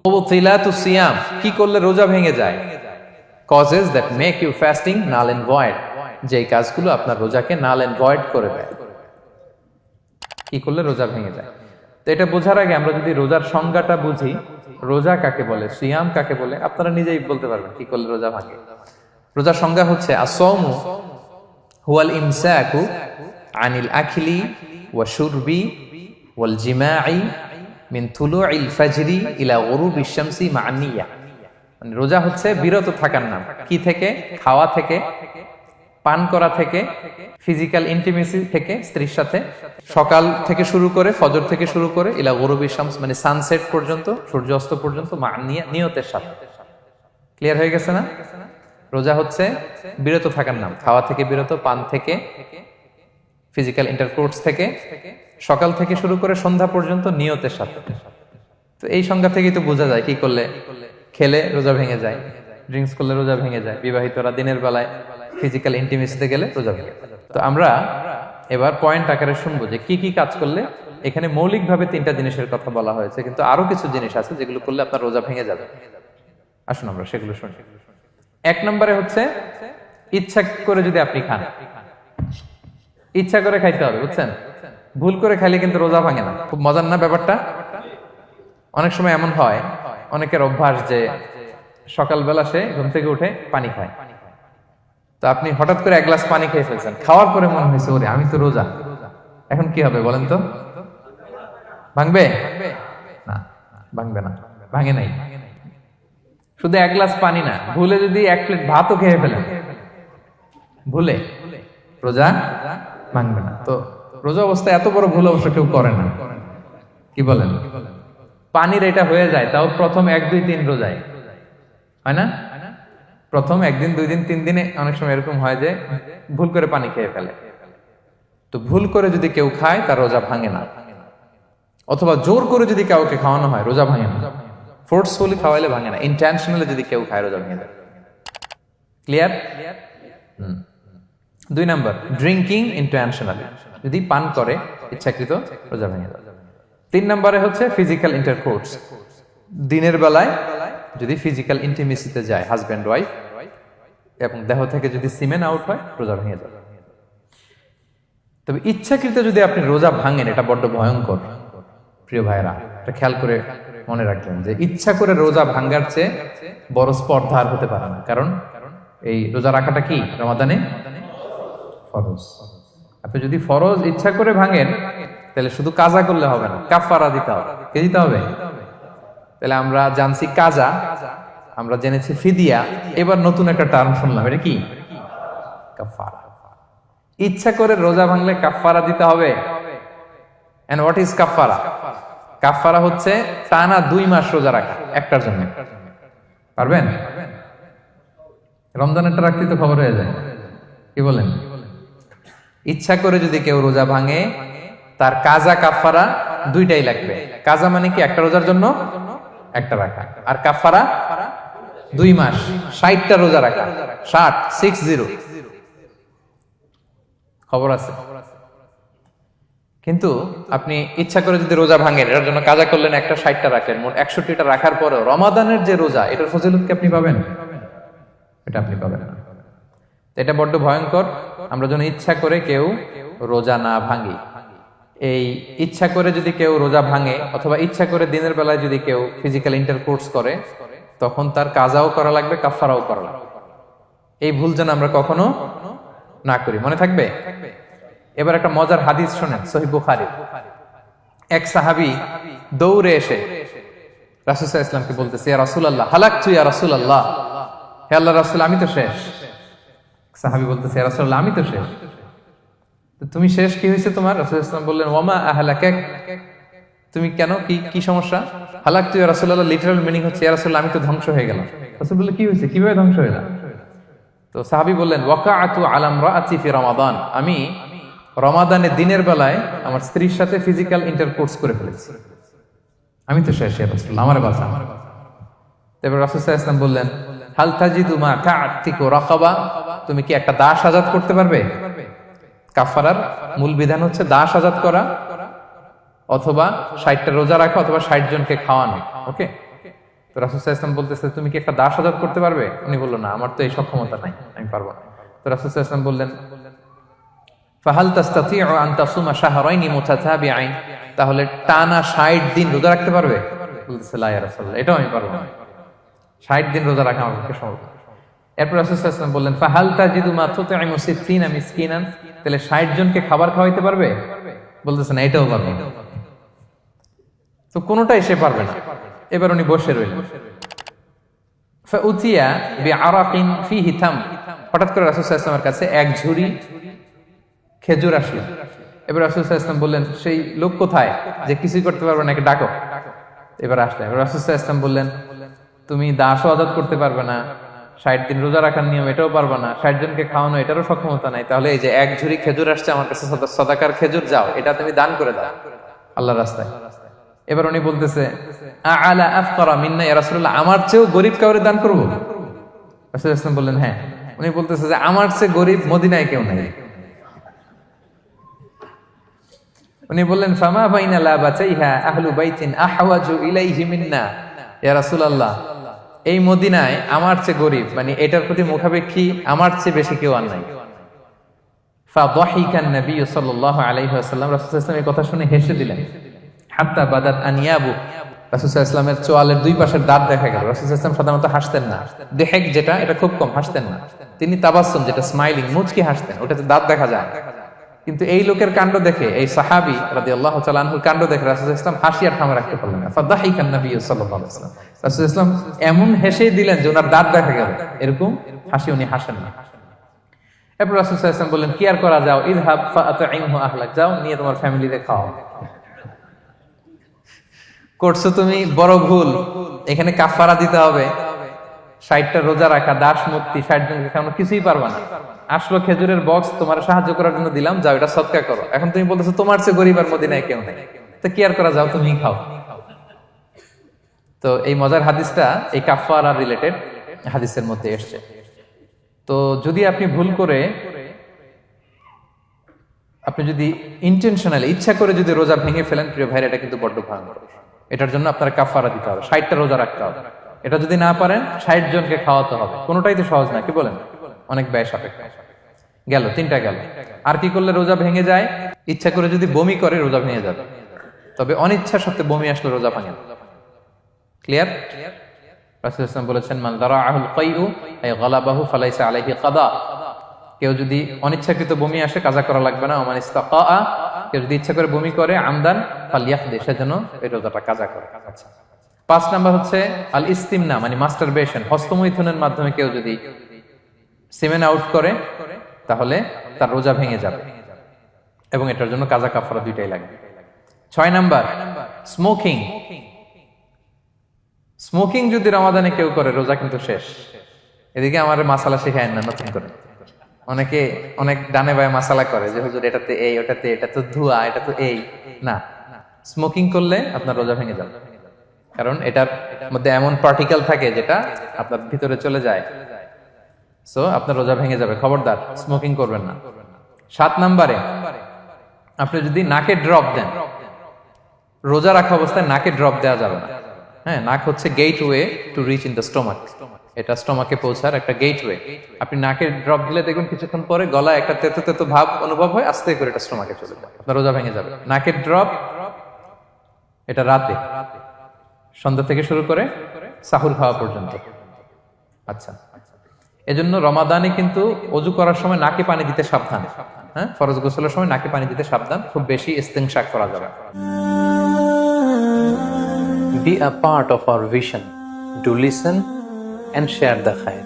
মুবতিলাতুস সিয়াম, কি করলে রোজা ভেঙে যায়? Causes that make you fasting null and void, যে কাজগুলো আপনার রোজাকে নাল এন্ড ভয়েড করে দেয়। কি করলে রোজা ভেঙে যায়? তো এটা বোঝার আগে আমরা যদি রোজার সংজ্ঞাটা বুঝি, রোজা কাকে বলে, সিয়াম কাকে বলে, আপনারা নিজেই বলতে পারবেন কি করলে রোজা ভাঙে। রোজার সংজ্ঞা হচ্ছে আসওমু হুয়াল ইমসাকু আনিল আখলি ওয়া শুরবি ওয়াল জিমাই মিন তুলুইল ফাজরি ইলা গুরুবিশ শামসি মা নিয়া। মানে রোজা হচ্ছে বিরত থাকার নাম। কি থেকে? খাওয়া থেকে, পান করা থেকে, ফিজিক্যাল ইন্টিমেসি থেকে স্ত্রীর সাথে, সকাল থেকে শুরু করে, ফজর থেকে শুরু করে ইলা গুরুবিশ শামস মানে সানসেট পর্যন্ত, সূর্যাস্ত পর্যন্ত, মা নিয়া, নিয়তের সাথে। ক্লিয়ার হয়ে গেছে না? রোজা হচ্ছে বিরত থাকার নাম। খাওয়া থেকে বিরত, পান থেকে, ফিজিক্যাল ইন্টারকোর্স থেকে, সকাল থেকে শুরু করে সন্ধ্যা পর্যন্ত নিয়তের সাথে। তো এই সংজ্ঞা থেকেই তো বোঝা যায় কি করলে, খেলে রোজা ভেঙে যায়, ড্রিঙ্কস করলে রোজা ভেঙে যায়, বিবাহিতরা দিনের বেলায় ফিজিক্যাল ইন্টিমেসিতে গেলে রোজা ভেঙে যায়। তো আমরা এবার পয়েন্ট আকারে শুনবো যে কি কি কাজ করলে। এখানে মৌলিকভাবে 3টা জিনিসের কথা বলা হয়েছে, কিন্তু আরো কিছু জিনিস আছে যেগুলো করলে আপনার রোজা ভেঙে যাবে। আসুন আমরা সেগুলো শুনি। 1 নম্বরে হচ্ছে ইচ্ছা করে যদি আপনি খান, ইচ্ছা করে খাইতে হবে, বুঝছেন? ভুল করে খাইলে কিন্তু রোজা ভাঙে না। খুব মজার না ব্যাপারটা? অনেক সময় এমন হয়, অনেকের অভ্যাস যে সকালবেলা সে ঘুম থেকে উঠে পানি খায়। তো আপনি হঠাৎ করে 1 গ্লাস পানি খেয়ে ফেলছেন, খাওয়ার পরে মনে হয়েছে ওরে আমি তো রোজা, এখন কি হবে বলেন তো? ভাঙবে না? ভাঙবে না, ভাঙে নাই। শুধু 1 গ্লাস পানি না, ভুলে যদি 1 প্লেট ভাতও খেয়ে ফেলেন, ভুলে, রোজা ভাঙবে না। তো রোজা অবস্থায় এত বড় ভুল অবশ্য কেউ করে না, কি বলেন? পানির এটা হয়ে যায়, তাও প্রথম 1, 2, 3 রোজায় হয় না? প্রথম 1 দিন, 2 দিন, 3 দিনে অনেক সময় এরকম হয় যে ভুল করে পানি খেয়ে ফেলে। তো ভুল করে যদি কেউ খায় তার রোজা ভাঙে না। অথবা জোর করে যদি কাউকে খাওয়ানো হয় রোজা ভাঙে না। ফোর্সফুলি খাওয়াইলে ভাঙে না, ইন্টেনশনালি যদি কেউ খায় রোজা ভেঙে যায়। ক্লিয়ার? 2 নাম্বার, ড্রিঙ্কিং ইন্টেনশনালি, যদি পান করে ইচ্ছাকৃত, রোজা ভেঙে যায়। 3 নম্বরে হচ্ছে ফিজিক্যাল ইন্টারকোর্স, দিনের বেলায় যদি ফিজিক্যাল ইন্টিমেসিতে যায় হাজব্যান্ড ওয়াইফ এবং দেহ থেকে যদি সিমেন আউট হয় রোজা ভেঙে যায়। তবে ইচ্ছাকৃত যদি আপনি রোজা ভাঙেন, এটা বড্ড ভয়ঙ্কর প্রিয় ভাইরা। এটা খেয়াল করে মনে রাখবেন যে ইচ্ছা করে রোজা ভাঙার চেয়ে বড় স্পর্ধা আর হতে পারে না। কারণ এই রোজা রাখাটা কি রমাদানে ফরজ। আপনি যদি ফরজ ইচ্ছা করে ভাঙেন তাহলে শুধু কাজা করলে হবে না, কাফারা দিতে হবে। কে দিতে হবে? তাহলে আমরা জানছি কাজা, আমরা জেনেছি ফিদিয়া, এবার নতুন একটা টার্ম শুনলাম, এটা কি? কাফারা। ইচ্ছা করে রোজা ভাঙলে কাফারা দিতে হবে। এন্ড হোয়াট ইজ কাফারা? কাফারা হচ্ছে টানা 2 মাস রোজা রাখা একটার জন্য। পারবেন? রমজানেরটা রাখতে তো খবর হয়ে যায়, কি বলেন? ইচ্ছা করে যদি কেউ রোজা ভাঙে তার কাজা কাফারা 2টাই লাগবে। কাজা মানে কি? একটা রোজার জন্য একটা রাখা, আর কাফারা 2 মাস 60টা রোজা রাখা। 60 খবর আছে। কিন্তু আপনি ইচ্ছা করে যদি রোজা ভাঙেন, এটার জন্য কাজা করলেন, একটা 60টা রাখলেন, মোট 61টা রাখার পরেও রমাদানের যে রোজা, এটার ফজিলত কি আপনি পাবেন? এটা আপনি পাবেন না। এটা বড্ড ভয়ঙ্কর। আমরা যেন ইচ্ছা করে কেউ রোজা না ভাঙি। এই ইচ্ছা করে যদি কেউ রোজা ভাঙে অথবা ইচ্ছা করে দিনের বেলায় যদি কেউ ফিজিক্যাল ইন্টারকোর্স করে, তখন তার কাজাও করা লাগবে, কাফারাও করা লাগবে। এই ভুল যেন আমরা কখনো না করি, মনে থাকবে। এবার একটা মজার হাদিস শোনেন, সহিহ বুখারী। এক সাহাবী দৌড়ে এসে রাসূল সাল্লাল্লাহু আলাইহি ওয়াসাল্লামকে বলতেছে, ইয়া রাসূলুল্লাহ হালাকতু ইয়া রাসূলুল্লাহ, হে আল্লাহর রাসূল আমি তো শেষ। সাহাবী বলতেছে, ইয়া রাসূলুল্লাহ আমি তো শেষ। তুমি শেষ, কি হয়েছে তোমার? রাসূল সাল্লাল্লাহু আলাইহি ওয়াসাল্লাম বললেন, ওয়ামা আহলাকাক, তুমি কেন, কি সমস্যা? হালাকতু ইয়া রাসূলুল্লাহ লিটারাল মিনিং হচ্ছে, ইয়া রাসূলুল্লাহ আমি তো ধ্বংস হয়ে গেলাম। রাসূল বললেন, কি হয়েছে, কিভাবে ধ্বংস হইলাম? তো সাহাবী বললেন, ওয়াকাআতু আলা ইমরাআতি ফি রমাদান, আমি রমাদানে দিনের বেলায় আমার স্ত্রীর সাথে ফিজিক্যাল ইন্টারকোর্স করে ফেলেছি, আমি তো শেষ, ইয়া রাসূলুল্লাহ আমারে বাঁচান। তারপর রাসূল সাল্লাল্লাহু আলাইহি ওয়াসাল্লাম বললেন, হাল তাজিদু মা কা'তিকু রাকাবা, তুমি কি একটা দাস আজাদ করতে পারবে? কাফারার মূল বিধান হচ্ছে দাস আজাদ করা অথবা 60টা রোজা রাখা অথবা 60 জনকে খাওয়ানো। ওকে, তো রাসূল সাল্লাল্লাহু আলাইহি ওয়াসাল্লাম বলতেছে, তুমি কি একটা দাস আজাদ করতে পারবে? উনি বলল, না, আমার তো এই সক্ষমতা নাই, আমি পারবো না। তো রাসূল সাল্লাল্লাহু আলাইহি ওয়াসাল্লাম বললেন, ফাহাল তাস্তাতিউ আন তাসুমা শাহরাইনি মুতাতাবিআইন, তাহলে টানা 60 দিন রোজা রাখতে পারবে? বলতেছে, লা ইয়া রাসূলুল্লাহ, এটাও আমি পারবো না, 60 দিন রোজা রাখা আমার পক্ষে সম্ভব না। এরপর রাসূল সাল্লাল্লাহু আলাইহি ওয়াসাল্লাম বললেন, ফাহাল তাজিদু মা তুতঈমু 60 মিসকিনান, তাহলে 60 জনকে খাবার খাওয়াইতে পারবে? বলতেছে, না, এটাও পারবো না। তো কোনোটাই সে পারবে না। এবার উনি বসে রইলেন। ফাউতিয়া বিআরাকিন ফিহি তাম, হঠাৎ করে রাসূল সাল্লাল্লাহু আলাইহি ওয়াসাল্লামের কাছে এক ঝুড়ি খেজুর আসলো। এবার রাসূল সাল্লাল্লাহু আলাইহি ওয়াসাল্লাম বললেন, সেই লোক কোথায় যে কিছুই করতে পারবে না, একে ডাকো। এবার আসলেন। এবার রাসূল সাল্লাল্লাহু আলাইহি ওয়াসাল্লাম বললেন, তুমি দাসও আজাদ করতে পারবে না, 60 দিন রোজা রাখার নিয়ম এটাও পারবে না, 60 জনকে খাওয়ানো এটারও সক্ষমতা নাই, তাহলে এই যে এক ঝুড়ি খেজুর আসছে আমার কাছে, সাদাকার খেজুর, যাও এটা তুমি দান করে দাও আল্লাহর রাস্তায়। এবার উনি বলতেছে, আলা আফকারা মিন্না ইয়া রাসূলুল্লাহ, আমার চেয়েও গরীব কাউরে দান করব? রাসূল সাল্লাল্লাহু আলাইহি ওয়াসাল্লাম বললেন, হ্যাঁ। উনি বলতেছে যে আমার চেয়ে গরীব মদিনায় কেউ নাই। উনি বললেন, ফামা বাইনা লাবাতাইহা আহলু বাইতিন আহওয়াজু ইলাইহি মিন্না ইয়া রাসূলুল্লাহ, এই মদিনায় আমার চেয়ে গরীব, মানে এটার প্রতি মুখাপেক্ষী আমার চেয়ে বেশি কেউ আর নাই। ফাদাহিকান নবী সাল্লাল্লাহু আলাইহি ওয়াসাল্লাম, রাসূল সাল্লাল্লাহু আলাইহি ওয়াসাল্লাম এই কথা শুনে হেসে দিলেন। হাত্তা বাদাত আনিয়াবু, রাসূল সাল্লাল্লাহু আলাইহি ওয়াসাল্লামের চোয়ালের দুই পাশের দাঁত দেখা গেল। রাসূল সাল্লাল্লাহু আলাইহি ওয়াসাল্লাম সাধারণত হাসতেন না, দেহেক যেটা এটা খুব কম হাসতেন না, তিনি তাবাসসুম যেটা স্মাইলিং মুচকি হাসতেন, ওটাতে দাঁত দেখা যায়। কিন্তু এই লোকের কাণ্ড দেখে, এই সাহাবী রাদিয়াল্লাহু তাআলা আনহুর কাণ্ড দেখে রাসূল সাল্লাল্লাহু আলাইহি ওয়াসাল্লাম হাসি আর থামে রাখতে পারলেন না। ফাদাহিকান নবী সাল্লাল্লাহু আলাইহি ওয়াসাল্লাম, রাসূল সাল্লাল্লাহু আলাইহি ওয়াসাল্লাম এমন হেসে দিলেন যে ওনার দাঁত দেখা গেল, এরকম হাসি উনি হাসেন না। এরপর রাসূল সাল্লাল্লাহু আলাইহি ওয়াসাল্লাম বললেন, কি আর করা, যাও, ইযহাব ফাআতঈমহু আহলাক, যাও নিয়ে তোমার ফ্যামিলিতে খাও। করছো তুমি বড় ভুল, এখানে কাফারা দিতে হবে, 60টা রোজা রাখা, দাস মুক্তি, 60 জনকে খাওয়ানো, কিছুই পারবা না। আসলো খেজুরের বক্স, তোমার সাহায্য করার জন্য দিলাম, যাও এটা সদকা করো। এখন তুমি বলতেছো তোমার চেয়ে গরীব আর মদিনায় কেউ নেই, তো কি আর করা, যাও তুমি খাও। তো এই মজার হাদিসটা এই কাফারা রিলেটেড হাদিসের মধ্যে এসেছে। তো যদি আপনি ভুল করে, আপনি যদি ইন্টেনশনালি ইচ্ছা করে যদি রোজা ভেঙে ফেলেন, প্রিয় ভাইরা, এটা কিন্তু বড্ড ভয়ঙ্কর। এটার জন্য আপনার কাফারা দিতে হবে, 60টা রোজা রাখতে হবে। এটা যদি না পারেন, 60 জনকে খাওয়াতে হবে। কোনোটাই তো সহজ না, কি বলেন? অনেক ব্যয় সাপেক্ষ। গেল 3টা গেল। আর কি করলে রোজা ভেঙে যায়? ইচ্ছা করে যদি বমি করে রোজা ভেঙে যাবে, তবে অনিচ্ছা সত্ত্বে বমি আসলে রোজা ভাঙে। ক্লিয়ার? রাসূল সাল্লাল্লাহু আলাইহি ওয়াসাল্লাম বলেছেন, মান দারাআহুল কাইউ আই গালাবাহু ফালাইসা আলাইহি কাদা, কেউ যদি অনিচ্ছাকৃত বমি আসে কাজা করা লাগবে না। ওমান ইস্তাকা, কেউ যদি ইচ্ছা করে বমি করে, আমদান ফালিয়াকদি, সেজন্য এই রোজাটা কাজা করে। আচ্ছা, 5 নাম্বার হচ্ছে আল ইস্তিমনা, মানে মাস্টারবেশন, হস্তমৈথুনের মাধ্যমে কেউ যদি সিমেন আউট করে, তাহলে তার রোজা ভেঙে যাবে, এবং এটার জন্য কাজা কাফারা দুইটাই লাগবে। 6 নাম্বার স্মোকিং। স্মোকিং যদি রমাদানে কেউ করে, রোজা কিন্তু শেষ। এদিকে আমার মাসালা শেখায় না নতুন করে, অনেকে অনেক ডানে বায়ে মাসালা করে যে হুজুর এটাতে এই, ওটাতে, এটা তো ধোঁয়া, এটা তো এই না। স্মোকিং করলে আপনার রোজা ভেঙে যাবে, কারণ এটার মধ্যে এমন পার্টিকেল থাকে যেটা আপনার ভিতরে চলে যায়, সো আপনার রোজা ভেঙে যাবে। খবরদার স্মোকিং করবেন না। 7 নাম্বারে আপনি যদি নাকে ড্রপ দেন, রোজা রাখা অবস্থায় নাকে ড্রপ দেওয়া যাবে না। হ্যাঁ, নাক হচ্ছে gateway to reach in the stomach, এটা স্টোমাকে পৌঁছার একটা গেটওয়ে। আপনি নাকে ড্রপ দিলে দেখুন কিছুক্ষণ পরে গলায় একটা তেতো তেতো ভাব অনুভব হয়, আস্তে করে এটা স্টোমাকে চলে যায়, আপনার রোজা ভেঙে যাবে। নাকের ড্রপ এটা রাতে, সন্ধ্যা থেকে শুরু করে সাহুর খাওয়া পর্যন্ত। আচ্ছা, এজন্য রমাদানে কিন্তু অজু করার সময় নাকে পানি দিতে সাবধান। হ্যাঁ, ফরজ গোসলের সময় নাকে পানি দিতে সাবধান, খুব বেশি ইস্তিনশাক করা যাবে। Be a part of our vision. Do listen and share the khair.